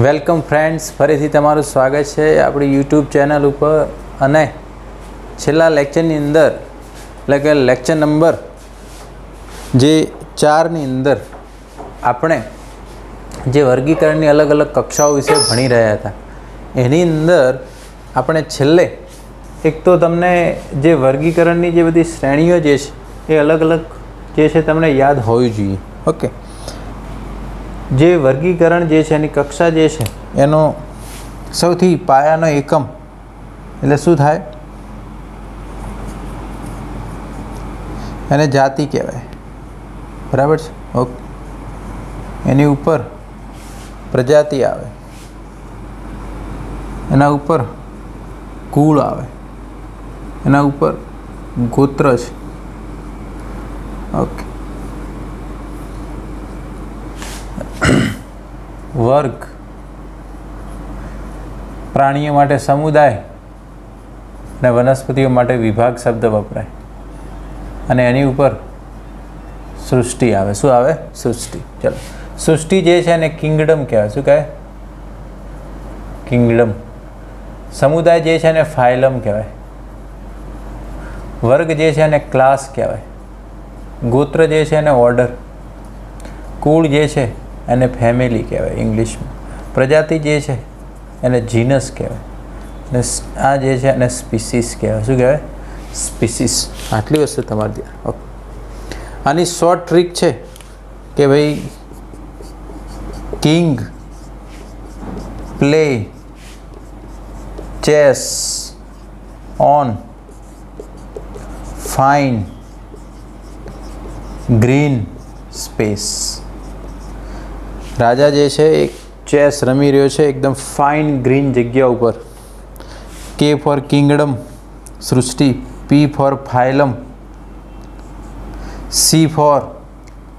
Welcome friends, ફરીથી તમારું સ્વાગત છે આપણી યુટ્યુબ ચેનલ ઉપર. અને છેલ્લા લેક્ચરની અંદર એટલે કે લેક્ચર નંબર જે 4ની અંદર આપણે જે વર્ગીકરણની અલગ અલગ કક્ષાઓ વિશે ભણી રહ્યા હતા, એની અંદર આપણે છેલ્લે એક તો તમને જે વર્ગીકરણની જે બધી શ્રેણીઓ જે છે એ અલગ અલગ જે છે તમને યાદ હોવી જોઈએ. ઓકે, જે વર્ગીકરણ જે છે એની કક્ષા જે છે એનો સૌથી પાયાનો એકમ એટલે શું થાય? એને જાતિ કહેવાય. બરાબર છે? ઓકે, એની ઉપર પ્રજાતિ આવે, એના ઉપર કુળ આવે, એના ઉપર ગોત્ર છે. ઓકે, વર્ગ, પ્રાણીઓ માટે સમુદાય અને વનસ્પતિઓ માટે વિભાગ શબ્દ વપરાય. અને એની ઉપર સૃષ્ટિ આવે. શું આવે? સૃષ્ટિ. ચલો, સૃષ્ટિ જે છે એને કિંગડમ કહેવાય. શું કહે? કિંગડમ. સમુદાય જે છે એને ફાઇલમ કહેવાય. વર્ગ જે છે એને ક્લાસ કહેવાય. ગોત્ર જે છે એને ઓર્ડર. કુળ જે છે એને ફેમિલી કહેવાય ઇંગ્લિશમાં. પ્રજાતિ જે છે એને જીનસ કહેવાય. અને આ જે છે એને સ્પીસીસ કહેવાય. શું કહેવાય? સ્પીસીસ. આટલી વસ્તુ તમારી ધ્યાન. ઓકે, આની શોર્ટ ટ્રીક છે કે ભાઈ king, play, chess, on, fine, green space. રાજા જે છે એ ચેસ રમી રહ્યો છે એકદમ ફાઇન ગ્રીન જગ્યા ઉપર. કે ફોર કિંગડમ સૃષ્ટિ, P for phylum, C for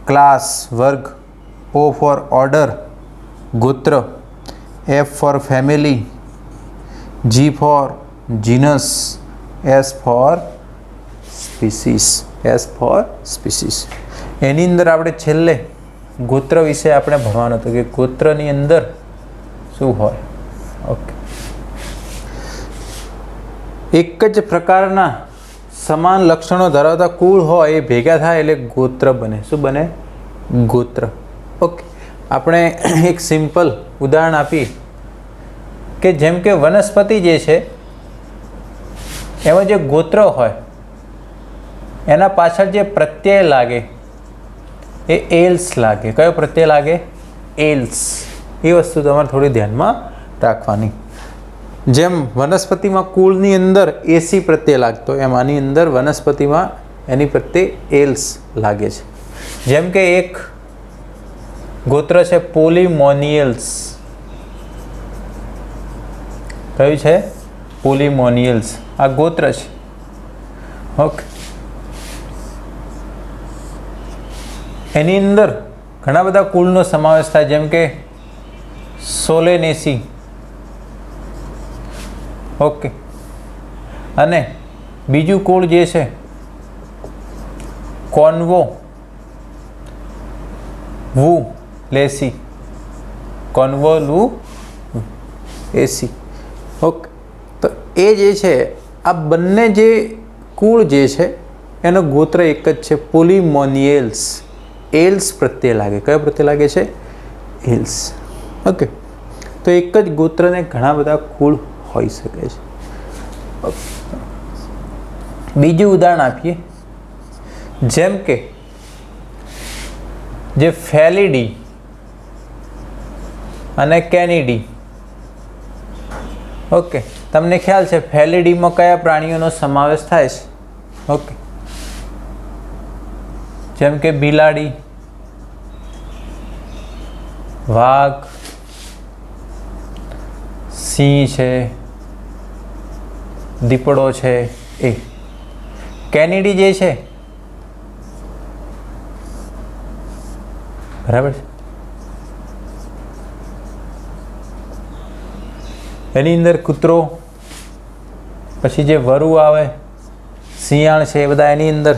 class વર્ગ, ઓ ફોર ઓર્ડર ગોત્ર, F for family, G for genus, S for species. S for species. એની અંદર આપણે છેલ્લે ગોત્ર વિશે આપણે ભણવાનું હતું કે ગોત્રની અંદર શું હોય. ઓકે, એક જ પ્રકારના સમાન લક્ષણો ધરાવતા કુળ હોય એ ભેગા થાય એટલે ગોત્ર બને. શું બને? ગોત્ર. ઓકે, આપણે એક સિમ્પલ ઉદાહરણ આપીએ કે જેમ કે વનસ્પતિ જે છે એમાં જે ગોત્ર હોય એના પાછળ જે પ્રત્યય લાગે એ એલ્સ લાગે. કયો પ્રત્યય લાગે? એલ્સ. એ વસ્તુ તમારે થોડી ધ્યાનમાં રાખવાની. જેમ વનસ્પતિમાં કુળની અંદર એસી પ્રત્યય લાગતો એમ આની અંદર વનસ્પતિમાં એની પ્રત્યે એલ્સ લાગે છે. જેમ કે એક ગોત્ર છે પોલીમોનિયલ્સ. કયું છે? પોલીમોનિયલ્સ. આ ગોત્ર છે. ઓકે, એની અંદર ઘણા બધા કુળનો સમાવેશ થાય. જેમ કે સોલેનેસી. ઓકે, અને બીજું કુળ જે છે કોન્વો વુ લેસી. કોન્વો લુ એસી. ઓકે, તો એ જે છે આ બંને જે કુળ જે છે એનો ગોત્ર એક જ છે, પોલીમોનિયલ્સ. એલ્સ પ્રત્યે લાગે. કયો પ્રત્યે લાગે છે? એલ્સ. ઓકે, તો એક જ ગોત્રને ઘણા બધા કુળ હોઈ શકે છે. બીજું ઉદાહરણ આપીએ. જેમ કે જે ફેલિડી અને કેનિડી. ઓકે, તમને ખ્યાલ છે ફેલિડીમાં કયા પ્રાણીઓનો સમાવેશ થાય છે? ઓકે, જેમ કે બિલાડી, વાઘ, સિંહ છે, દીપડો છે. એ કેનિડી જે છે, બરાબર છે, એની અંદર કૂતરો, પછી જે વરુ આવે, શિયાળ છે, એ બધા એની અંદર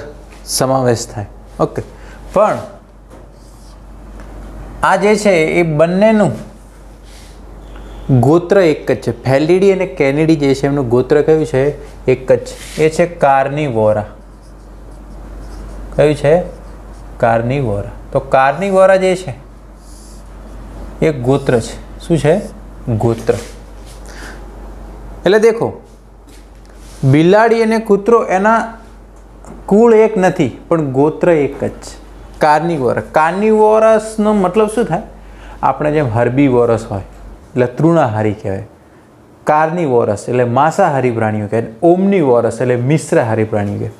સમાવેશ થાય. ઓકે, પણ આ જે છે એ બંનેનું ગોત્ર એક જ છે. ફેલિડી અને કેનિડી જે છે એમનું ગોત્ર કયું છે? એક જ છે. એ છે કાર્નિવોરા. કયું છે? કાર્નિવોરા. તો કાર્નિવોરા જે છે એ ગોત્ર છે. શું છે? ગોત્ર. એટલે દેખો, બિલાડી અને કૂતરો એના કુળ એક નથી પણ ગોત્ર એક જ છે. કાર્નિવોરસ. કાર્નિવોરસનો મતલબ શું થાય? આપણે જેમ હર્બીવોરસ હોય એટલે તૃણાહારી કહેવાય. કાર્નિવોરસ એટલે માંસાહારી પ્રાણીઓ કહેવાય. ઓમ્નિવોરસ એટલે મિશ્રાહારી પ્રાણીઓ કહેવાય.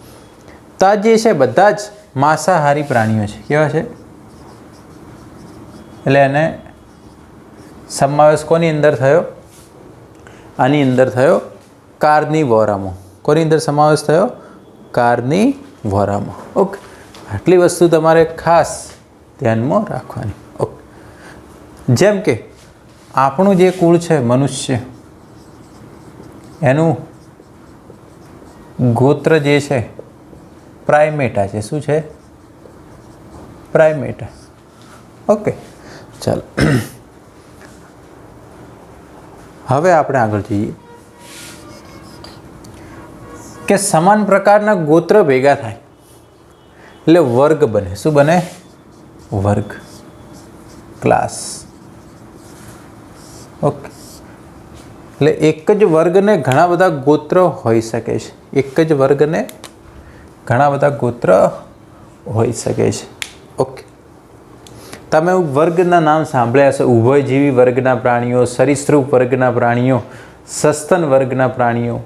તો આ જે છે બધા જ માંસાહારી પ્રાણીઓ છે. કેવા છે? એટલે એને સમાવેશ કોની અંદર થયો? આની અંદર થયો કાર્નિવોરામાં. કોની અંદર સમાવેશ થયો? કાર્નિવોરામાં. ઓકે, આટલી વસ્તુ તમારે ખાસ ધ્યાનમાં રાખવાની. ઓકે, જેમ કે આપણું જે કુળ છે મનુષ્ય, એનું ગોત્ર જે છે પ્રાઇમેટા છે. શું છે? પ્રાઇમેટા. ઓકે, ચાલો હવે આપણે આગળ જોઈએ કે સમાન પ્રકારના ગોત્ર ભેગા થાય એટલે વર્ગ બને. શું બને? વર્ગ, ક્લાસ. ઓકે, એટલે એક જ વર્ગને ઘણા બધા ગોત્ર હોઈ શકે છે. એક જ વર્ગને ઘણા બધા ગોત્ર હોઈ શકે છે. ઓકે, તમે વર્ગના નામ સાંભળ્યા હશે. ઉભયજીવી વર્ગના પ્રાણીઓ, સરીસૃપ વર્ગના પ્રાણીઓ, સસ્તન વર્ગના પ્રાણીઓ,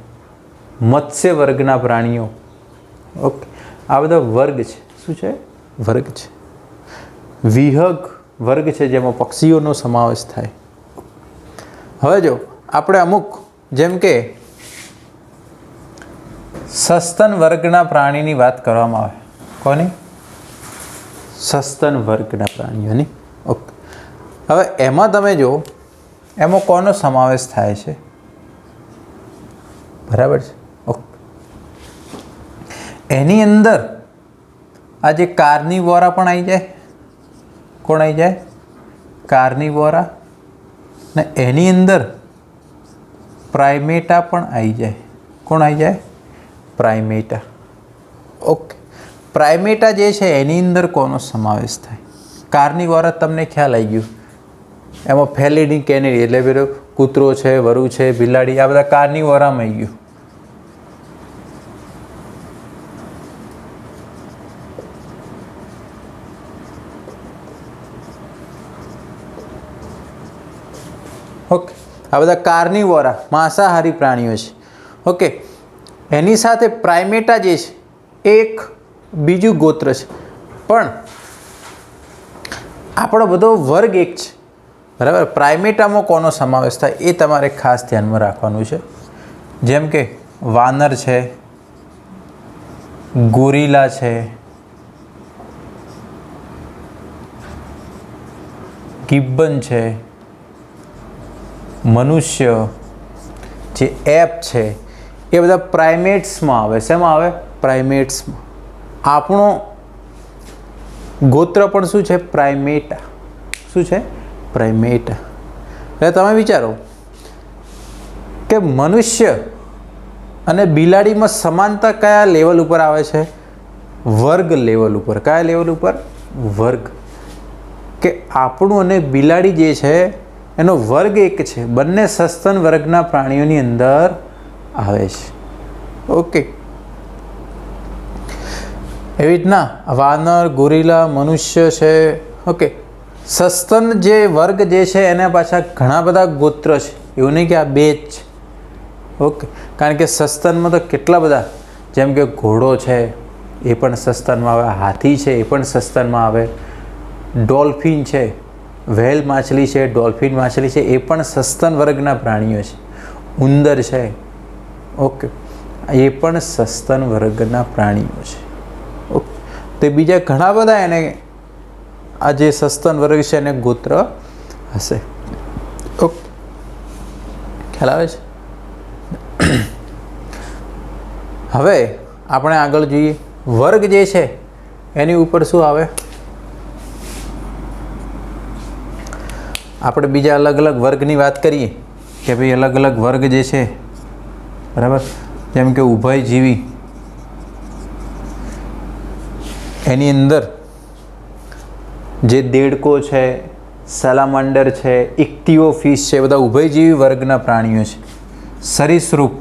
મત્સ્ય વર્ગના પ્રાણીઓ. ઓકે, આ બધા વર્ગ છે. શું છે? વર્ગ છે. વિહગ વર્ગ છે જેમાં પક્ષીઓનો સમાવેશ થાય. હવે જો આપણે અમુક જેમ કે સસ્તન વર્ગના પ્રાણીની વાત કરવામાં આવે. કોની? સસ્તન વર્ગના પ્રાણીઓની. ઓકે, હવે એમાં તમે જો એમાં કોનો સમાવેશ થાય છે? બરાબર છે. ઓકે, એની અંદર આ જે કાર્નિવોરા પણ આવી જાય. કોણ આવી જાય? કાર્નિવોરા. ને એની અંદર પ્રાઇમેટા પણ આવી જાય. કોણ આવી જાય? પ્રાઇમેટા. ઓકે, પ્રાઇમેટા જે છે એની અંદર કોનો સમાવેશ થાય? કાર્નિવોરા તમને ખ્યાલ આવી ગયું. એમાં ફેલિડી કેનિડી એટલે પેલો કૂતરો છે, વરુ છે, બિલાડી, આ બધા કાર્નિવોરામાં આવી ગયું. ઓકે, આ બધા કાર્નિવોરા માંસાહારી પ્રાણીઓ છે. ઓકે, એની સાથે પ્રાઇમેટા જે છે એક બીજું ગોત્ર છે, પણ આપણો બધો વર્ગ એક છે. બરાબર. પ્રાઇમેટામાં કોનો સમાવેશ થાય એ તમારે ખાસ ધ્યાનમાં રાખવાનું છે. જેમ કે વાનર છે, ગોરીલા છે, ગિબ્બન છે, મનુષ્ય જે એપ છે, એ બધા પ્રાઇમેટ્સમાં આવે. શેમાં આવે? પ્રાઇમેટ્સમાં. આપણો ગોત્ર પણ શું છે? પ્રાઇમેટા. શું છે? પ્રાઇમેટા. એટલે તમે વિચારો કે મનુષ્ય અને બિલાડીમાં સમાનતા કયા લેવલ ઉપર આવે છે? વર્ગ લેવલ ઉપર. કયા લેવલ ઉપર? વર્ગ. કે આપણું અને બિલાડી જે છે એનો વર્ગ એક છે. બંને સસ્તન વર્ગના પ્રાણીઓની અંદર આવે છે. ઓકે, એવી રીતના વાનર, ગોરીલા, મનુષ્ય છે. ઓકે, સસ્તન જે વર્ગ જે છે એના પાછા ઘણા બધા ગોત્ર છે. એવું નહીં કે આ બે જ છે. ઓકે, કારણ કે સસ્તનમાં તો કેટલા બધા, જેમ કે ઘોડો છે એ પણ સસ્તનમાં આવે, હાથી છે એ પણ સસ્તનમાં આવે, ડોલ્ફિન છે, વ્હેલ માછલી છે, ડોલ્ફિન માછલી છે, એ પણ સસ્તન વર્ગના પ્રાણીઓ છે. ઉંદર છે. ઓકે, એ પણ સસ્તન વર્ગના પ્રાણીઓ છે. ઓકે, તે બીજા ઘણા બધા એને આ જે સસ્તન વર્ગ છે એને ગોત્ર હશે. ઓકે, ખ્યાલ આવે છે? હવે આપણે આગળ જોઈએ. વર્ગ જે છે એની ઉપર શું આવે? આપણે બીજા અલગ અલગ વર્ગની વાત કરીએ કે ભાઈ અલગ અલગ વર્ગ જે છે, બરાબર, જેમ કે ઉભયજીવી, એની અંદર જે દેડકો છે, સેલામાન્ડર છે, ઇક્તિઓફિશ છે, બધા ઉભયજીવી વર્ગના પ્રાણીઓ છે. સરીસૃપ,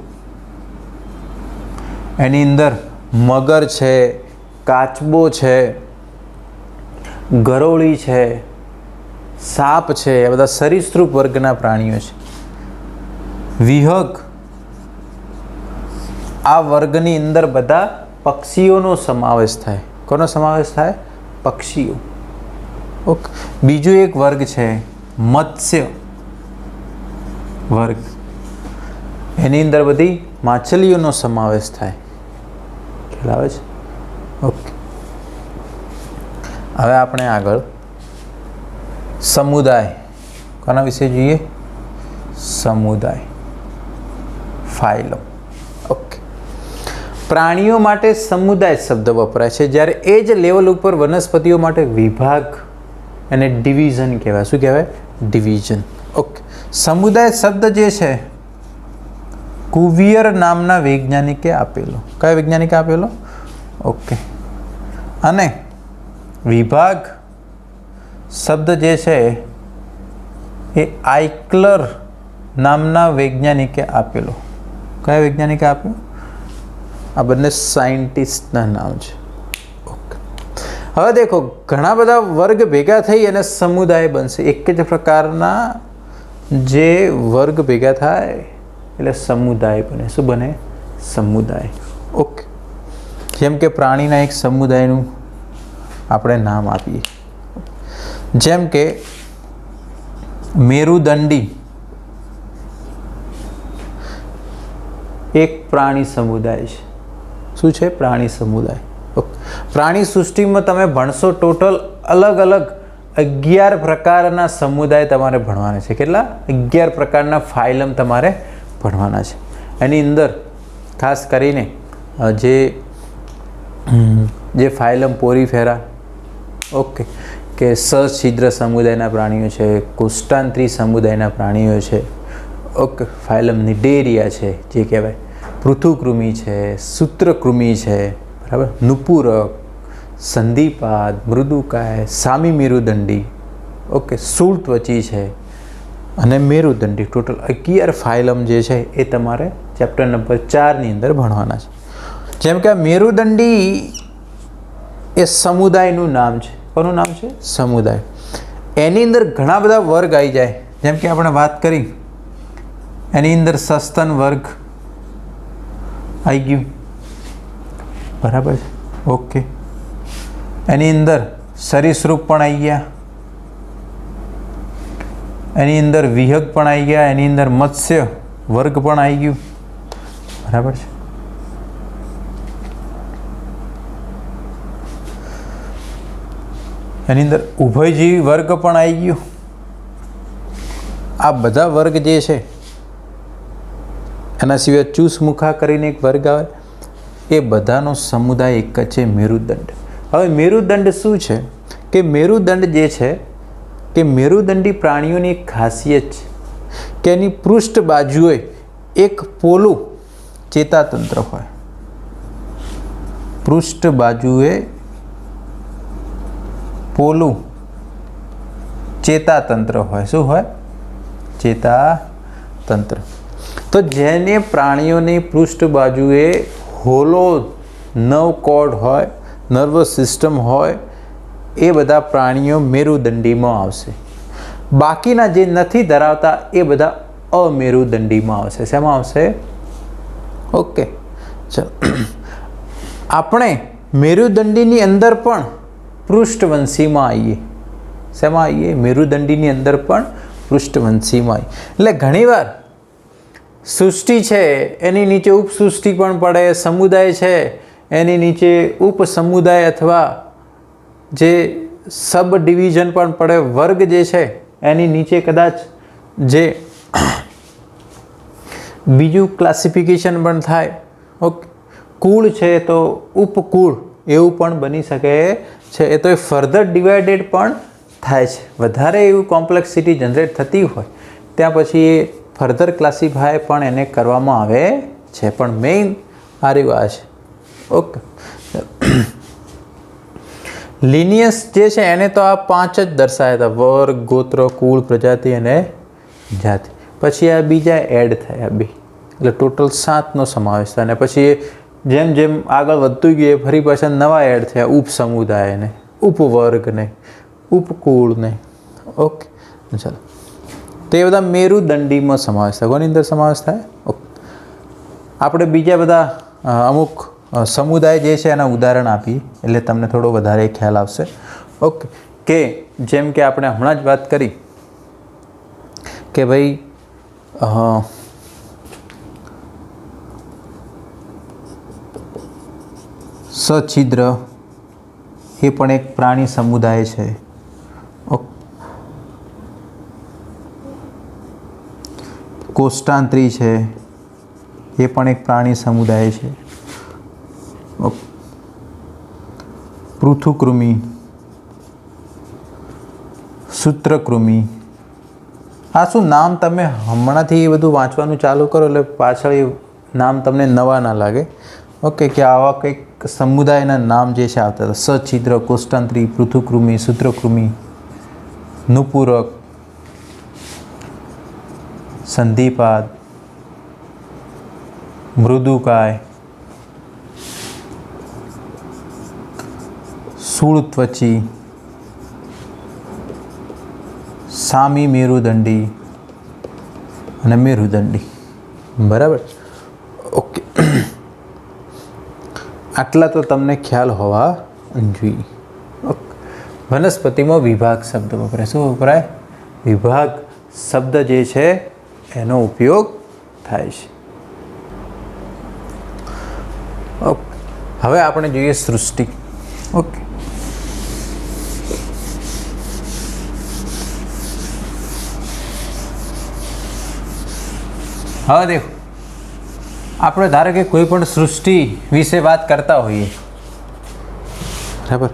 એની અંદર મગર છે, કાચબો છે, ગરોળી છે, સાપ છે, એ બધા સરીસૃપ વર્ગના પ્રાણીઓ છે. વિહગ, આ વર્ગની અંદર બધા પક્ષીઓનો સમાવેશ થાય. કોનો સમાવેશ થાય? પક્ષીઓ. ઓકે. બીજું એક વર્ગ છે મત્સ્ય વર્ગ, એની અંદર બધી માછલીઓનો સમાવેશ થાય. ખ્યાલ આવે છે? ઓકે. હવે આપણે આગળ સમુદાય, કોના વિશે જોઈએ? સમુદાય, ફાઇલમ. ઓકે. પ્રાણીઓ માટે સમુદાય શબ્દ વપરાય છે, જ્યારે એ જ લેવલ ઉપર વનસ્પતિઓ માટે વિભાગ અને ડિવિઝન કહેવાય. શું કહેવાય? ડિવિઝન. ઓકે. સમુદાય શબ્દ જે છે કુવિયર નામના વૈજ્ઞાનિકે આપેલો. કયા વૈજ્ઞાનિકે આપેલો? ઓકે. અને વિભાગ શબ્દ જે છે એ આઇકલર નામના વૈજ્ઞાનિકે આપેલો. કયા વૈજ્ઞાનિકે આપ્યો? આ બંને સાયન્ટિસ્ટના નામ છે. ઓકે. હવે દેખો, ઘણા બધા વર્ગ ભેગા થઈ અને સમુદાય બનશે. એક જ પ્રકારના જે વર્ગ ભેગા થાય એટલે સમુદાય બને. શું બને? સમુદાય. ઓકે. જેમ કે પ્રાણીના એક સમુદાયનું આપણે નામ આપીએ. જેમ કે મેરુદંડી એક પ્રાણી સમુદાય છે. શું છે? પ્રાણી સમુદાય. ઓકે. પ્રાણી સૃષ્ટિમાં તમે ભણશો ટોટલ અલગ અલગ 11 પ્રકારના સમુદાય તમારે ભણવાના છે. કેટલા? 11 પ્રકારના ફાઇલમ તમારે ભણવાના છે. એની અંદર ખાસ કરીને જે ફાઇલમ પોરીફેરા, ઓકે, કે સછિદ્ર સમુદાયના પ્રાણીઓ છે, કોષ્ટાંતરી સમુદાયના પ્રાણીઓ છે, ઓકે, ફાઇલમ નિડેરિયા છે જે કહેવાય, પૃથુકૃમિ છે, સૂત્રકૃમિ છે, બરાબર, નુપુરક, સંધિપાદ, મૃદુકાય, સામી મેરુદંડી, ઓકે, શૂળત્વચી છે અને મેરુદંડી. ટોટલ 11 ફાઇલમ જે છે એ તમારે ચેપ્ટર નંબર 4 ની અંદર ભણવાના છે. જેમ કે આ મેરુદંડી એ સમુદાયનું નામ છે. કોનું નામ છે? સમુદાય. એની અંદર ઘણા બધા વર્ગ આવી જાય. જેમ કે આપણે વાત કરી, એની અંદર સસ્તન વર્ગ આવી ગયું, બરાબર છે, ઓકે. એની અંદર સરીસૃપ પણ આવી ગયા, એની અંદર વિહગ પણ આવી ગયા, એની અંદર મત્સ્ય વર્ગ પણ આવી ગયું, બરાબર છે. એની અંદર ઉભયજીવી વર્ગ પણ આવી ગયું. આ બધા વર્ગ જે છે, એના સિવાય ચૂસમુખા કરીને એક વર્ગ આવે, એ બધાનો સમુદાય એક જ છે, મેરુદંડ. હવે મેરુદંડ શું છે? કે મેરુદંડ જે છે કે મેરુદંડી પ્રાણીઓની એક ખાસિયત છે કે એની પૃષ્ઠ બાજુએ એક પોલું ચેતાતંત્ર હોય. પૃષ્ઠ બાજુએ પોલું ચેતાતંત્ર હોય. શું હોય? ચેતાતંત્ર. તો જેને પ્રાણીઓની પૃષ્ઠ બાજુએ હોલો નર્વ કોર્ડ હોય, નર્વસ સિસ્ટમ હોય, એ બધા પ્રાણીઓ મેરુદંડીમાં આવશે. બાકીના જે નથી ધરાવતા એ બધા અમેરુદંડીમાં આવશે. શેમાં આવશે? ઓકે, ચલો. આપણે મેરુદંડીની અંદર પણ પૃષ્ઠવંશીમાં આવીએ. શેમાં આવીએ? મેરુદંડીની અંદર પણ પૃષ્ઠવંશીમાં આવીએ. એટલે ઘણીવાર સૃષ્ટિ છે એની નીચે ઉપસૃષ્ટિ પણ પડે, સમુદાય છે એની નીચે ઉપસમુદાય અથવા જે સબ ડિવિઝન પણ પડે, વર્ગ જે છે એની નીચે કદાચ જે બીજું ક્લાસિફિકેશન પણ થાય. ઓકે, કુળ છે તો ઉપકુળ એવું પણ બની શકે છે. એ તો એ ફર્ધર ડિવાઇડેડ પણ થાય છે. વધારે એવું કોમ્પ્લેક્સિટી જનરેટ થતી હોય ત્યાં પછી એ ફર્ધર ક્લાસિફાય પણ એને કરવામાં આવે છે, પણ મેઇન આ છે. ઓકે, લિનિયસ જે છે એને તો આ 5 જ દર્શાવ્યા હતા: વર્ગ, ગોત્ર, કુળ, પ્રજાતિ અને જાતિ. પછી આ બીજા એડ થયા 2, એટલે ટોટલ 7નો સમાવેશ થાય. અને પછી જેમ જેમ આગળ વધતું ગયું ફરી પાછા નવા એડ થયા: ઉપસમુદાયને, ઉપવર્ગને, ઉપકુળને. ઓકે, ચાલો. તો એ બધા મેરુદંડીમાં સમાવેશ થાય. કોની અંદર સમાવેશ થાય? ઓકે, આપણે બીજા બધા અમુક સમુદાય જે છે એના ઉદાહરણ આપી એટલે તમને થોડો વધારે ખ્યાલ આવશે. ઓકે, કે જેમ કે આપણે હમણાં જ વાત કરી કે ભાઈ સછિદ્ર એ પણ એક પ્રાણી સમુદાય છે. કોષ્ટાંત્રી છે એ પણ એક પ્રાણી સમુદાય છે. પૃથુકૃમિ, સૂત્રકૃમિ, આ શું નામ તમે હમણાંથી એ બધું વાંચવાનું ચાલુ કરો એટલે પાછળ એ નામ તમને નવા ના લાગે. ઓકે, કે આવા કંઈક સમુદાયના નામ જે છે આવતા હતા: સછિદ્ર, કોષ્ટાંત્રી, પૃથુકૃમિ, સૂત્રકૃમિ, નુપુરક, સંધિપાદ, મૃદુકાય, શૂળત્વચી, સામી મેરુદંડી અને મેરુદંડી. બરાબર? ઓકે, આટલા તો તમને ખ્યાલ હોવા જોઈએ. વનસ્પતિમાં વિભાગ શબ્દ વપરાય. શું વપરાય? વિભાગ શબ્દ જે છે એનો ઉપયોગ થાય છે. ઓકે, હવે આપણે જોઈએ સૃષ્ટિ. ઓકે, હવે દેખો, આપણે ધારો કે કોઈ પણ સૃષ્ટિ વિશે વાત કરતા હોઈએ, બરાબર?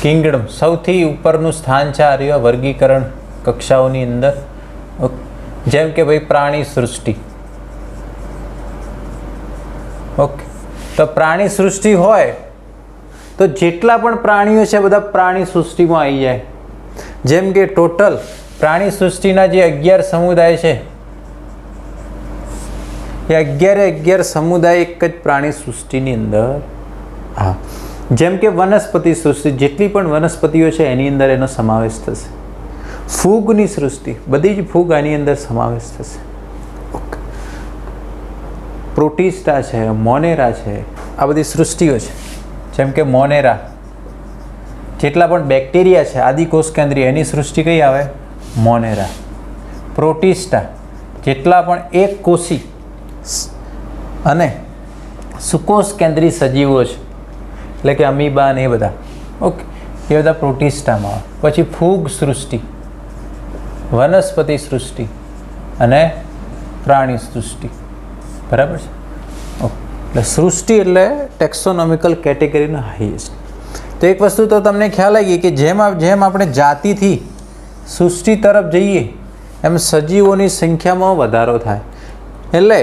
કિંગડમ સૌથી ઉપરનું સ્થાન છે આ વર્ગીકરણ કક્ષાઓની અંદર. જેમ કે ભાઈ પ્રાણી સૃષ્ટિ. ઓકે, તો પ્રાણી સૃષ્ટિ હોય તો જેટલા પણ પ્રાણીઓ છે બધા પ્રાણી સૃષ્ટિમાં આવી જાય. જેમ કે ટોટલ પ્રાણી સૃષ્ટિના જે 11 સમુદાય છે એ 11 સમુદાય એક જ પ્રાણી સૃષ્ટિની અંદર. હા, જેમ કે વનસ્પતિ સૃષ્ટિ, જેટલી પણ વનસ્પતિઓ છે એની અંદર એનો સમાવેશ થશે. ફૂગની સૃષ્ટિ, બધી જ ફૂગ આની અંદર સમાવેશ થશે. ઓકે, પ્રોટિસ્ટા છે, મોનેરા છે, આ બધી સૃષ્ટિઓ છે. જેમ કે મોનેરા, જેટલા પણ બેક્ટેરિયા છે આદિકોષ કેન્દ્રીય, એની સૃષ્ટિ કઈ આવે? મોનેરા. પ્રોટિસ્ટા, જેટલા પણ એક કોષી અને સુકોષ કેન્દ્રીય સજીવો છે, એટલે કે અમીબા ને એ બધા. ઓકે, એ બધા પ્રોટિસ્ટામાં આવે. પછી ફૂગ સૃષ્ટિ, વનસ્પતિ સૃષ્ટિ અને પ્રાણી સૃષ્ટિ. બરાબર છે? ઓકે, એટલે સૃષ્ટિ એટલે ટેક્સોનોમિકલ કેટેગરીનો હાઈએસ્ટ. તો એક વસ્તુ તો તમને ખ્યાલ આવી ગઈ કે જેમ આપણે જાતિથી સૃષ્ટિ તરફ જઈએ એમ સજીવોની સંખ્યામાં વધારો થાય. એટલે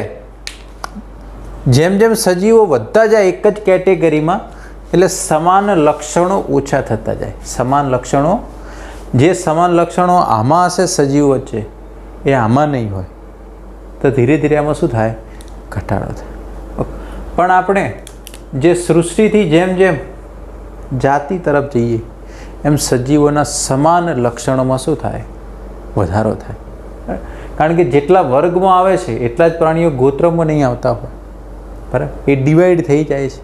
જેમ જેમ સજીવો વધતા જાય એક જ કેટેગરીમાં, એટલે સમાન લક્ષણો ઓછા થતા જાય. સમાન લક્ષણો, જે સમાન લક્ષણો આમાં હશે સજીવો વચ્ચે એ આમાં નહીં હોય, તો ધીરે ધીરે આમાં શું થાય? ઘટાડો થાય. પણ આપણે જે સૃષ્ટિથી જેમ જેમ જાતિ તરફ જઈએ એમ સજીવોના સમાન લક્ષણોમાં શું થાય? વધારો થાય. કારણ કે જેટલા વર્ગમાં આવે છે એટલા જ પ્રાણીઓ ગોત્રમાં નહીં આવતા હોય. બરાબર? એ ડિવાઈડ થઈ જાય છે.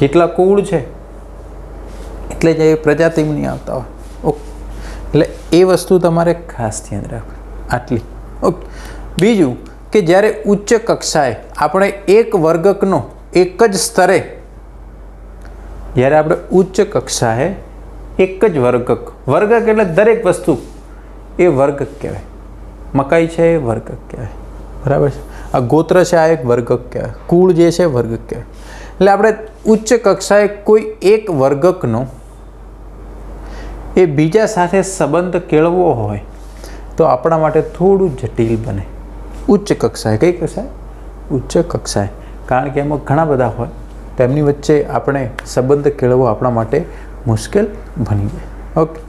જેટલા કુળ છે એટલે જ એ પ્રજાતિમાં નહીં આવતા હોય. ઓકે, એટલે એ વસ્તુ તમારે ખાસ ધ્યાન રાખવું. આટલી. ઓકે, બીજું કે જ્યારે ઉચ્ચ કક્ષાએ આપણે એક વર્ગકનો એક જ સ્તરે, જ્યારે આપણે ઉચ્ચ કક્ષાએ એક જ વર્ગક એટલે દરેક વસ્તુ એ વર્ગક કહેવાય. મકાઈ છે એ વર્ગક કહેવાય. બરાબર છે? આ ગોત્ર છે આ એક વર્ગક કહેવાય. કુળ જે છે વર્ગક કહેવાય. એટલે આપણે ઉચ્ચ કક્ષાએ કોઈ એક વર્ગકનો એ બીજા સાથે સંબંધ કેળવવો હોય તો આપણા માટે થોડું જટિલ બને. ઉચ્ચ કક્ષાએ, કઈ કક્ષાએ? ઉચ્ચ કક્ષાએ, કારણ કે એમાં ઘણા બધા હોય તો એમની વચ્ચે આપણે સંબંધ કેળવવો આપણા માટે મુશ્કેલ બની જાય. ઓકે,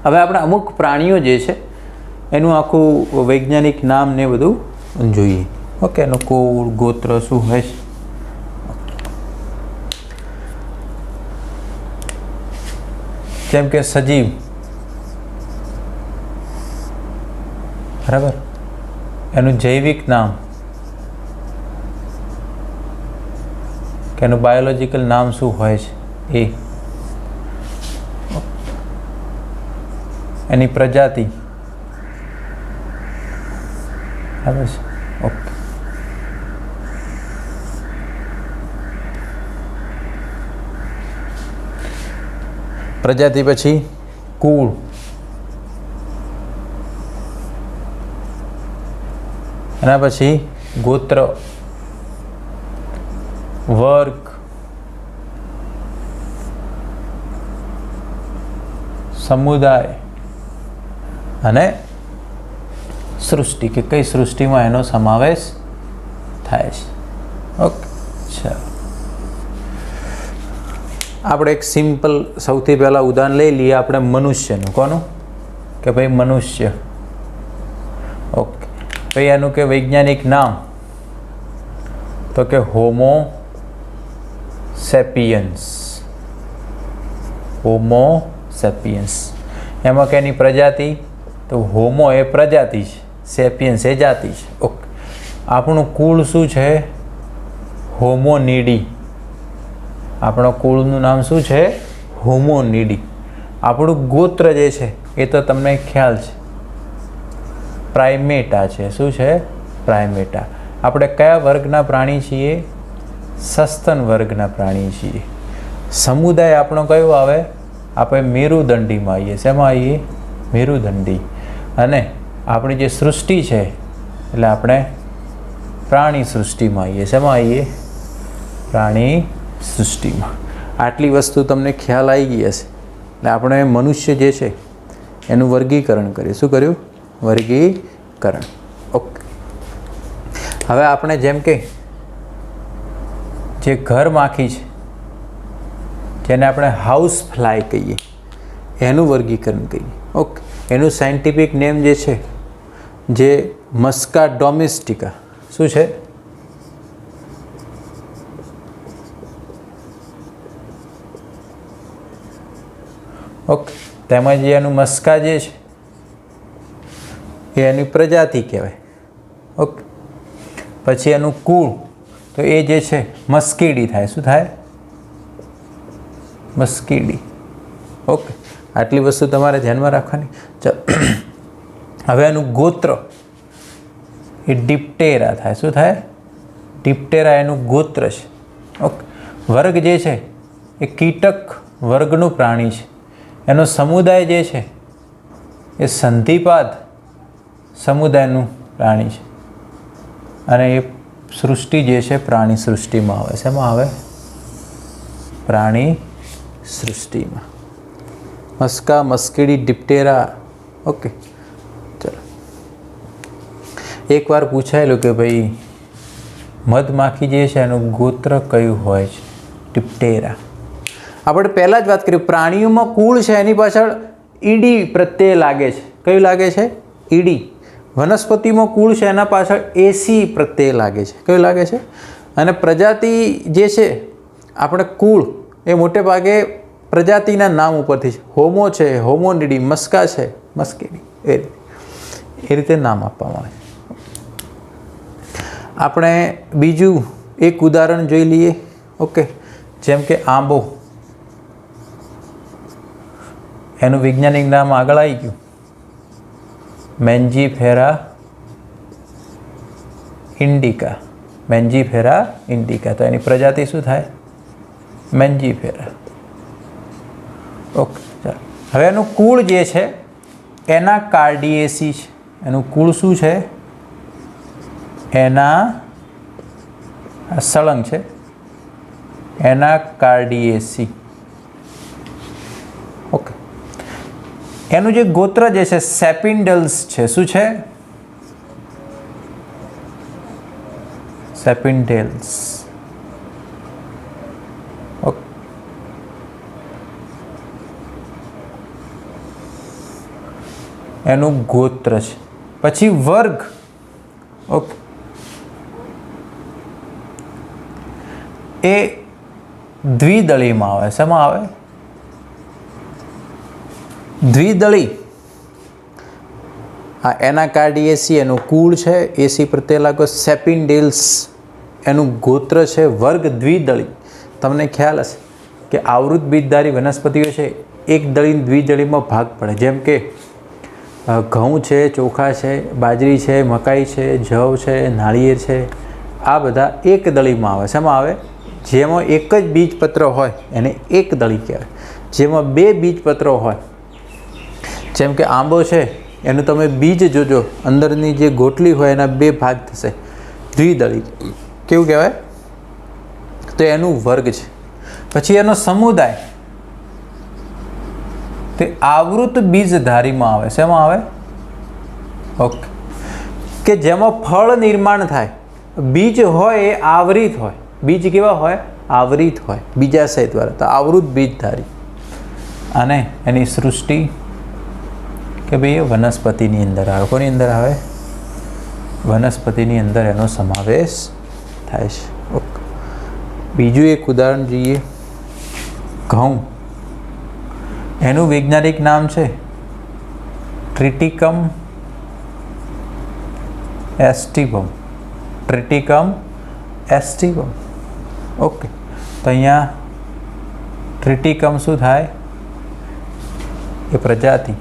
હવે આપણે અમુક પ્રાણીઓ જે છે એનું આખું વૈજ્ઞાનિક નામ ને બધું જોઈએ. ઓકે, એનું કુળ ગોત્ર શું હોય છે. જેમ કે સજીવ, બરાબર, એનું જૈવિક નામ કે એનું બાયોલોજિકલ નામ શું હોય છે એ, એની પ્રજાતિ, બરાબર છે. ઓકે, પ્રજાતિ પછી કુળ, એના પછી ગોત્ર, વર્ગ, સમુદાય અને સૃષ્ટિ, કે કઈ સૃષ્ટિમાં એનો સમાવેશ થાય છે. ઓકે, ચાલો આપણે એક સિમ્પલ સૌથી પહેલાં ઉદાહરણ લઈ લઈએ આપણે મનુષ્યનું. કોનું? કે ભાઈ મનુષ્ય. ઓકે, ભાઈ એનું કે વૈજ્ઞાનિક નામ તો કે હોમો સેપિયન્સ. હોમો સેપિયન્સ. એમાં કે એની પ્રજાતિ તો હોમો એ પ્રજાતિ છે, સેપિયન્સ એ જાતિ છે. ઓકે, આપણું કુળ શું છે? હોમોનીડી. આપણો કુળનું નામ શું છે? હોમોનીડી. આપણું ગોત્ર જે છે એ તો તમને ખ્યાલ છે, પ્રાઇમેટા છે. શું છે? પ્રાઇમેટા. આપણે કયા વર્ગના પ્રાણી છીએ? સસ્તન વર્ગના પ્રાણી છીએ. સમુદાય આપણો કયો આવે? આપણે મેરુદંડીમાં આવીએ. શેમાં આવીએ? મેરુદંડી. અને આપણી જે સૃષ્ટિ છે એટલે આપણે પ્રાણી સૃષ્ટિમાં આવીએ. શેમાં આવીએ? પ્રાણી સૃષ્ટિમાં. આટલી વસ્તુ તમને ખ્યાલ આવી ગઈ હશે. એટલે આપણે મનુષ્ય જે છે એનું વર્ગીકરણ કર્યું. શું કર્યું? વર્ગીકરણ. ઓકે, હવે આપણે જેમ કે જે ઘર માખી છે જેને આપણે હાઉસ ફ્લાય કહીએ એનું વર્ગીકરણ કરીએ. ઓકે, એનું સાયન્ટિફિક નેમ જે છે જે મસ્કા ડોમેસ્ટિકા. શું છે? ઓકે, તેમાં જે એનું મસ્કા જે છે એ એની પ્રજાતિ કહેવાય. ઓકે, પછી એનું કુળ તો એ જે છે મસ્કીડી થાય. શું થાય? મસ્કીડી. ઓકે, આટલી વસ્તુ તમારે ધ્યાનમાં રાખવાની. ચાલો, હવે એનું ગોત્ર એ ડિપ્ટેરા થાય. શું થાય? ડિપ્ટેરા એનું ગોત્ર છે. ઓકે, વર્ગ જે છે એ કીટક વર્ગનું પ્રાણી છે. એનો સમુદાય જે છે એ સંધિપાદ સમુદાયનું પ્રાણી છે. અને એ સૃષ્ટિ જે છે પ્રાણી સૃષ્ટિમાં આવે. શેમાં આવે? પ્રાણી સૃષ્ટિમાં. મસ્કા, મસ્કીડી, ડિપ્ટેરા. ઓકે, ચલો, એકવાર પૂછાયેલું કે ભાઈ મધમાખી જે છે એનું ગોત્ર કયું હોય છે? ડિપ્ટેરા. આપણે પહેલાં જ વાત કરી, પ્રાણીઓમાં કુળ છે એની પાછળ ઈડી પ્રત્યય લાગે છે. કયું લાગે છે? ઈડી. વનસ્પતિમાં કુળ છે એના પાછળ એસી પ્રત્યય લાગે છે. કયું લાગે છે? અને પ્રજાતિ જે છે આપણે કુળ એ મોટે ભાગે પ્રજાતિના નામ ઉપરથી છે. હોમો છે, હોમોનીડી. મસ્કા છે, મસ્કીડી. એ રીતે નામ આપવામાં આવે છે. આપણે બીજું એક ઉદાહરણ જોઈ લઈએ. ઓકે, જેમ કે આંબો. એનું વૈજ્ઞાનિક નામ આગળ આવી ગયું, મેન્જીફેરા ઇન્ડિકા. મેન્જીફેરા ઇન્ડિકા. તો એની પ્રજાતિ શું થાય? મેન્જીફેરા. ઓકે, ચાલો, હવે એનું કુળ જે છે એના કાર્ડિયેસી છે. એનું કુળ શું છે? એના સળંગ છે, એના કાર્ડિયેસી. ઓકે, એનું જે ગોત્ર જે છે સેપિન્ડલ્સ છે. શું છે? સેપિન્ડલ્સ. ઓકે. એનું ગોત્ર છે. પછી વર્ગ. ઓકે. એ દ્વિદળીમાં આવે. શેમાં આવે? દ્વિદળી. આ એનાકાર્ડિયેસી એનું કુળ છે. એસી પ્રત્યેલાગો સેપિન્ડેલ્સ એનું ગોત્ર છે. વર્ગ દ્વિદળી. તમને ખ્યાલ હશે કે આવૃત બીજધારી વનસ્પતિઓ છે એક દળી દ્વિદળીમાં ભાગ પડે. જેમ કે ઘઉં છે, ચોખા છે, બાજરી છે, મકાઈ છે, જવ છે, નાળિયેર છે, આ બધા એક દળીમાં આવે. શેમાં આવે? જેમાં એક જ બીજપત્ર હોય એને એક દળી કહેવાય. જેમાં બે બીજપત્રો હોય, જેમ કે આંબો છે એનું તમે બીજ જોજો, અંદરની જે ગોટલી હોય એના બે ભાગ થશે, દ્વિદળી. કેવું કહેવાય? તો એનું વર્ગ છે. પછી એનો સમુદાય તે આવૃત બીજધારીમાં આવે. શેમાં આવે? ઓકે. કે જેમાં ફળ નિર્માણ થાય. બીજ હોય એ આવરિત હોય. બીજ કેવા હોય? આવરિત હોય બીજાશય દ્વારા. તો આવૃત બીજધારી. અને એની સૃષ્ટિ કે ભાઈ એ વનસ્પતિની અંદર આવે. કોની અંદર આવે? વનસ્પતિની અંદર એનો સમાવેશ થાય છે. ઓકે. બીજું એક ઉદાહરણ જોઈએ. ઘઉં. એનું વૈજ્ઞાનિક નામ છે ટ્રિટિકમ એસ્ટિવમ. ટ્રિટિકમ એસ્ટિવમ. ઓકે. તો અહીંયા ટ્રિટિકમ શું થાય? એ પ્રજાતિ.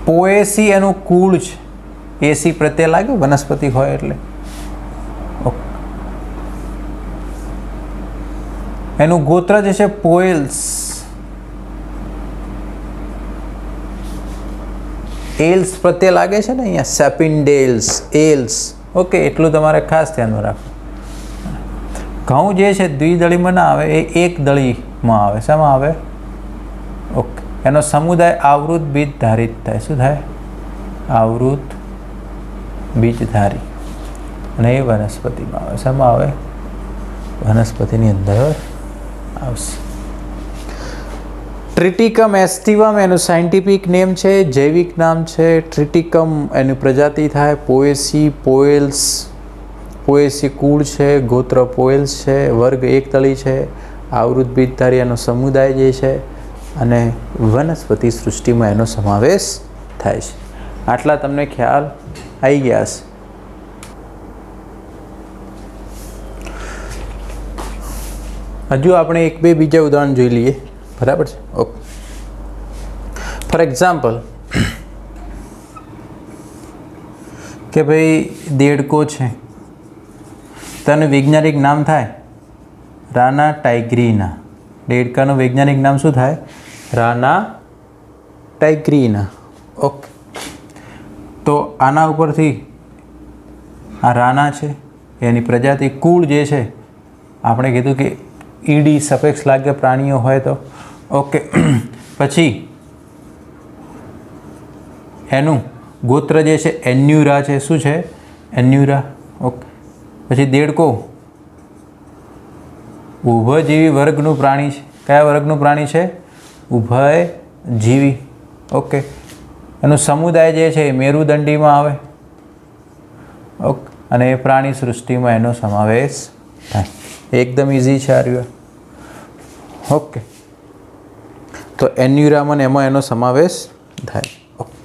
પોએસી એનું કુળ છે. એસી પ્રત્યે લાગે વનસ્પતિ હોય એટલે. ઓકે. એનું ગોત્ર જે છે પોએલ્સ. એલ્સ પ્રત્યે લાગે છે ને અહીંયા સેપિન્ડેલ્સ, એલ્સ. ઓકે. એટલું તમારે ખાસ ધ્યાનમાં રાખવું. ઘઉં જે છે દ્વિદળીમાં ના આવે, એ એક દળીમાં આવે. શેમાં આવે? ઓકે. એનો સમુદાય આવૃત બીજધારિત થાય. શું થાય? આવૃત બીજધારી. અને એ વનસ્પતિમાં આવે. શેમાં આવે? વનસ્પતિની અંદર આવશે. ટ્રિટિકમ એસ્ટિવમ એનું સાયન્ટિફિક નેમ છે, જૈવિક નામ છે ટ્રિટિકમ. એની પ્રજાતિ થાય પોએસી, પોએલ્સ. પોએસી કુળ છે, ગોત્ર પોએલ્સ છે, વર્ગ એક દળી છે, આવૃત બીજધારી એનો સમુદાય જે છે, અને વનસ્પતિ સૃષ્ટિમાં એનો સમાવેશ થાય છે. આટલા તમને ખ્યાલ આવી ગયા હશે. હજુ આપણે એક બે બીજા ઉદાહરણ જોઈ લઈએ. બરાબર છે? ઓકે. ફોર એક્ઝામ્પલ કે ભાઈ દેડકો છે, તેનું વૈજ્ઞાનિક નામ થાય રાના ટાઇગ્રીના. દેડકાનું વૈજ્ઞાનિક નામ શું થાય? રાના ટાઇગ્રીના. ઓકે. તો આના ઉપરથી આ રાના છે એની પ્રજાતિ કુળ જે છે આપણે કીધું કે ઈડી સફિક્સ લાગે પ્રાણીઓ હોય તો. ઓકે. પછી એનું ગોત્ર જે છે એન્યુરા છે. શું છે? એન્યુરા. ઓકે. પછી દેડકો ઉભયજીવી વર્ગનું પ્રાણી છે. કયા વર્ગનું પ્રાણી છે? ઉભયજીવી. ઓકે. એનો સમુદાય જે છે એ મેરુદંડીમાં આવે. ઓકે. અને એ પ્રાણી સૃષ્ટિમાં એનો સમાવેશ થાય. એકદમ ઇઝી છે આ રહ્યું. ઓકે. તો એન્યુરામાં એમાં એનો સમાવેશ થાય. ઓકે.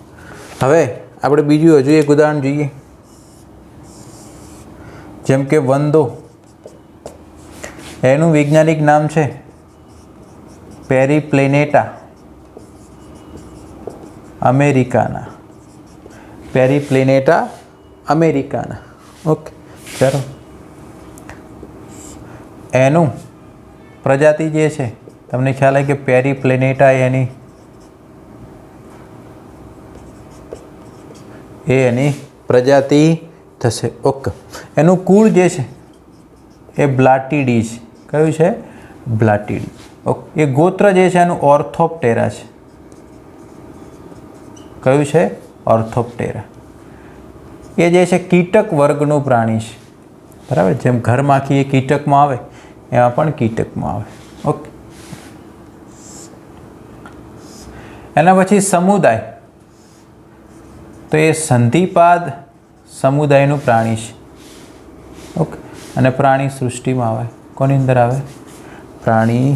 હવે આપણે બીજું હજુ એક ઉદાહરણ જોઈએ. જેમ કે વંદો. એનું વૈજ્ઞાનિક નામ છે પેરીપ્લેનેટા અમેરિકાના. પેરીપ્લેનેટા અમેરિકાના. ઓકે. ચાલો. એનું પ્રજાતિ જે છે તમને ખ્યાલ આવે કે પેરીપ્લેનેટા એની પ્રજાતિ થશે. ઓકે. એનું કુળ જે છે એ બ્લાટીડી છે. કયું છે? બ્લાટીડી. ઓકે, એ ગોત્ર જે છે એનું ઓર્થોપ્ટેરા છે. કયું છે? ઓર્થોપ્ટેરા. એ જે છે કીટક વર્ગનું પ્રાણી છે. બરાબર, જેમ ઘરમાખી એ કીટકમાં આવે એમાં પણ કીટકમાં આવે. ઓકે, એના પછી સમુદાય, તો એ સંધિપાદ સમુદાયનું પ્રાણી છે. ઓકે, અને પ્રાણી સૃષ્ટિમાં આવે. કોની અંદર આવે? પ્રાણી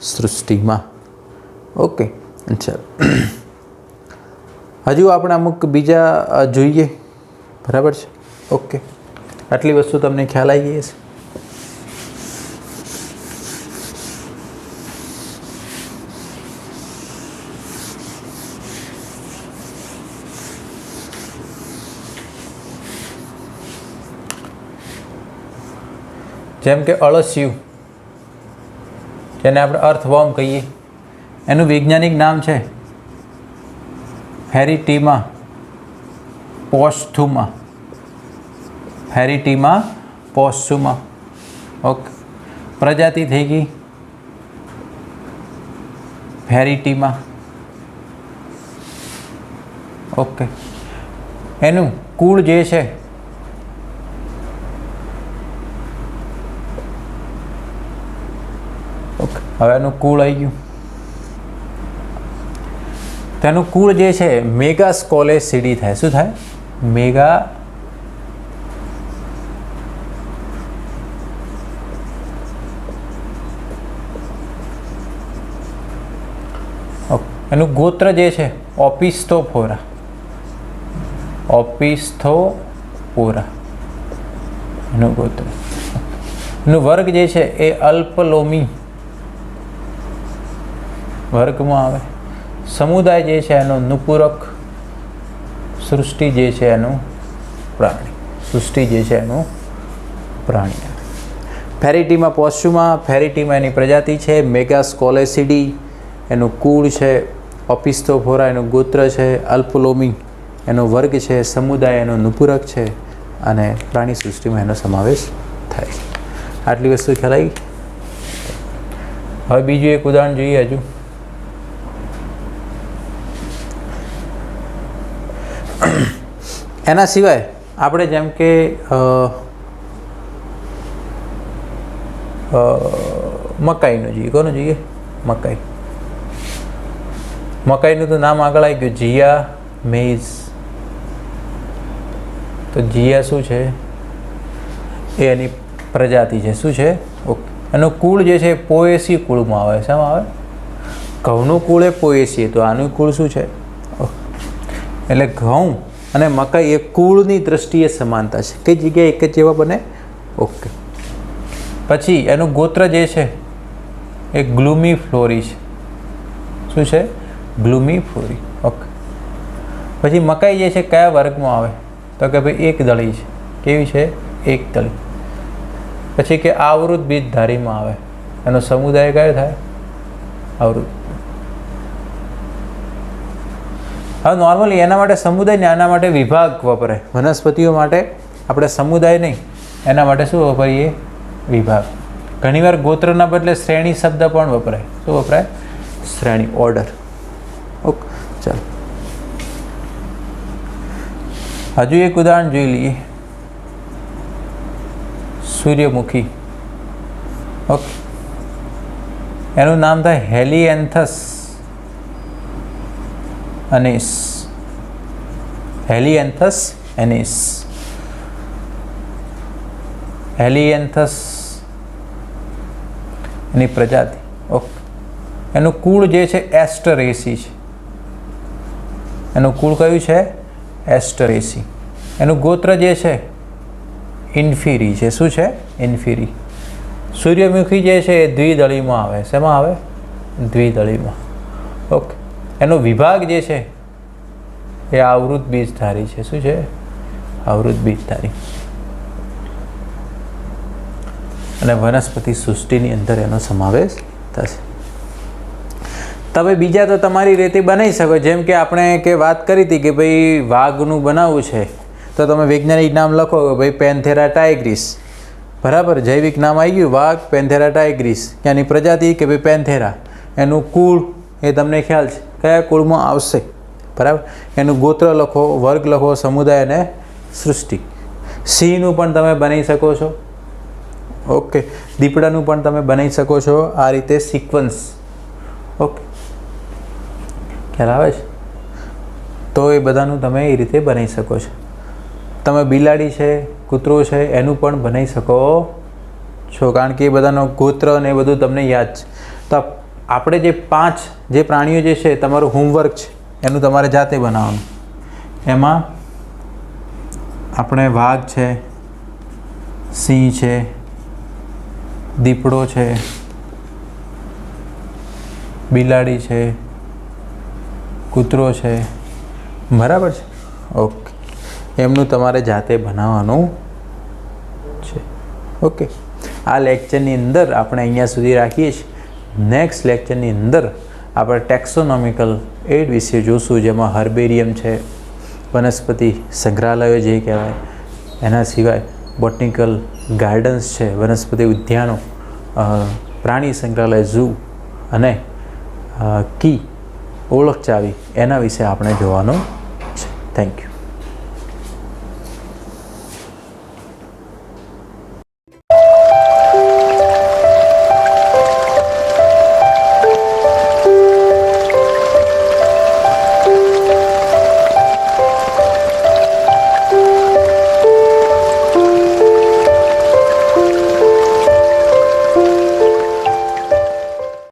સૃષ્ટિમાં. ઓકે, ચાલો હજુ આપણે અમુક બીજા જોઈએ. બરાબર છે. ઓકે, આટલી વસ્તુ તમને ખ્યાલ આવી ગઈ હશે. જેમ કે અળસિયું, જેને આપણે અર્થવોર્મ કહીએ, એનું વૈજ્ઞાનિક નામ છે ફેરીટીમા પોસ્થુમા. ફેરીટીમા પોસ્થુમા. ઓકે, પ્રજાતિ થઈ ગઈ ફેરીટીમા. ઓકે, એનું કુળ જે છે હવે એનું કુળ આવી ગયું. તેનું કુળ જે છે મેગાસ્કોલેસીડી થાય. શું થાય? મેગા એનું ગોત્ર જે છે ઓપિસ્થોફોરા. ઓપિસ્થોફોરા એનું ગોત્ર. એનું વર્ગ જે છે એ અલ્પલોમી વર્ગમાં આવે. સમુદાય જે છે એનો નુપુરક. સૃષ્ટિ જે છે એનું પ્રાણી. સૃષ્ટિ જે છે એનું પ્રાણી. ફેરીટીમા પોસ્થુમા, ફેરીટીમા એની પ્રજાતિ છે. મેગાસ્કોલેસીડી એનું કુળ છે. ઓપિસ્થોફોરા એનું ગોત્ર છે. અલ્પલોમી એનો વર્ગ છે. સમુદાય એનો નુપુરક છે. અને પ્રાણી સૃષ્ટિમાં એનો સમાવેશ થાય છે. આટલી વસ્તુ ખ્યાલ આવી. હવે બીજું એક ઉદાહરણ જોઈએ. હજુ એના સિવાય આપણે જેમ કે મકાઈનું જોઈએ. કોનું જોઈએ? મકાઈ. મકાઈનું તો નામ આગળ આવી ગયું, જીયા મેઇઝ. તો જીયા શું છે? એ એની પ્રજાતિ છે. શું છે? ઓકે, એનું કુળ જે છે પોએસી કુળમાં આવે. શામાં આવે? ઘઉંનું કુળ એ પોએસી. તો આનું કુળ શું છે? એટલે ઘઉં અને મકાઈ એ કુળની દ્રષ્ટિએ સમાનતા છે. કઈ જગ્યાએ એક જ જેવા બને? ઓકે. પછી એનું ગોત્ર જે છે એ ગ્લુમી ફ્લોરી છે. શું છે? ગ્લુમી ફ્લોરી. ઓકે. પછી મકાઈ જે છે કયા વર્ગમાં આવે? તો કે ભાઈ એક દળી છે. કેવી છે? એક દળી. પછી કે આવૃત બીજધારીમાં આવે. એનો સમુદાય કયો થાય? આવૃત. હવે નોર્મલી એના માટે સમુદાય ને આના માટે વિભાગ વપરાય. વનસ્પતિઓ માટે આપણે સમુદાય નહીં, એના માટે શું વપરાય? વિભાગ. ઘણીવાર ગોત્રના બદલે શ્રેણી શબ્દ પણ વપરાય. શું વપરાય? શ્રેણી, ઓર્ડર. ઓકે, ચાલો હજુ એક ઉદાહરણ જોઈ લઈએ. સૂર્યમુખી. ઓકે, એનું નામ થાય હેલિએન્થસ એનિસ. હેલિએન્થસ એનિસ. હેલિએન્થસ એની પ્રજાતિ. ઓકે, એનું કુળ જે છે એસ્ટરેસી છે. એનું કુળ કયું છે? એસ્ટરેસી. એનું ગોત્ર જે છે ઇન્ફીરી છે. શું છે? ઇન્ફીરી. સૂર્યમુખી જે છે એ દ્વિદળીમાં આવે. શેમાં આવે? દ્વિદળીમાં. ઓકે, એનો વિભાગ જે છે એ આવૃત બીજધારી છે. શું છે? આવૃત બીજધારી. અને વનસ્પતિ સૃષ્ટિની અંદર એનો સમાવેશ થશે. તમે બીજા તો તમારી રીતે બનાવી શકો. જેમ કે આપણે કે વાત કરી હતી કે ભાઈ વાઘનું બનાવવું છે તો તમે વૈજ્ઞાનિક નામ લખો કે ભાઈ પેન્થેરા ટાઇગ્રીસ. બરાબર, જૈવિક નામ આવી ગયું વાઘ, પેન્થેરા ટાઇગ્રીસ. એની પ્રજાતિ કે ભાઈ પેન્થેરા. એનું કુળ એ તમને ખ્યાલ છે કયા કુળમાં આવશે, બરાબર. એનું ગોત્ર લખો, વર્ગ લખો, સમુદાય અને સૃષ્ટિ. સિંહનું પણ તમે બનાવી શકો છો. ઓકે, દીપડાનું પણ તમે બનાવી શકો છો આ રીતે સિક્વન્સ. ઓકે, ખ્યાલ આવે છે? તો એ બધાનું તમે એ રીતે બનાવી શકો છો. તમે બિલાડી છે, કૂતરો છે, એનું પણ બનાવી શકો છો, કારણ કે એ બધાનો ગોત્ર ને એ બધું તમને યાદ છે. તો આપણે જે 5 જે પ્રાણીઓ જે છે તમારું હોમવર્ક છે એનું તમારે જાતે બનાવવાનું. એમાં આપણે વાઘ છે, સિંહ છે, દીપડો છે, બિલાડી છે, કૂતરો છે, બરાબર છે. ઓકે, એમનું તમારે જાતે બનાવવાનું છે. ઓકે, આ લેક્ચરની અંદર આપણે અહીંયા સુધી રાખીએ છીએ. નેક્સ્ટ લેક્ચરની અંદર આપણે ટેક્સોનોમિકલ એડ વિશે જોશું, જેમાં હર્બેરિયમ છે, વનસ્પતિ સંગ્રહાલયો જે કહેવાય, એના સિવાય બોટનિકલ ગાર્ડન્સ છે, વનસ્પતિ ઉદ્યાનો, પ્રાણી સંગ્રહાલય ઝૂ અને કી ઓળખ ચાવી, એના વિશે આપણે જોવાનું છે. Thank you.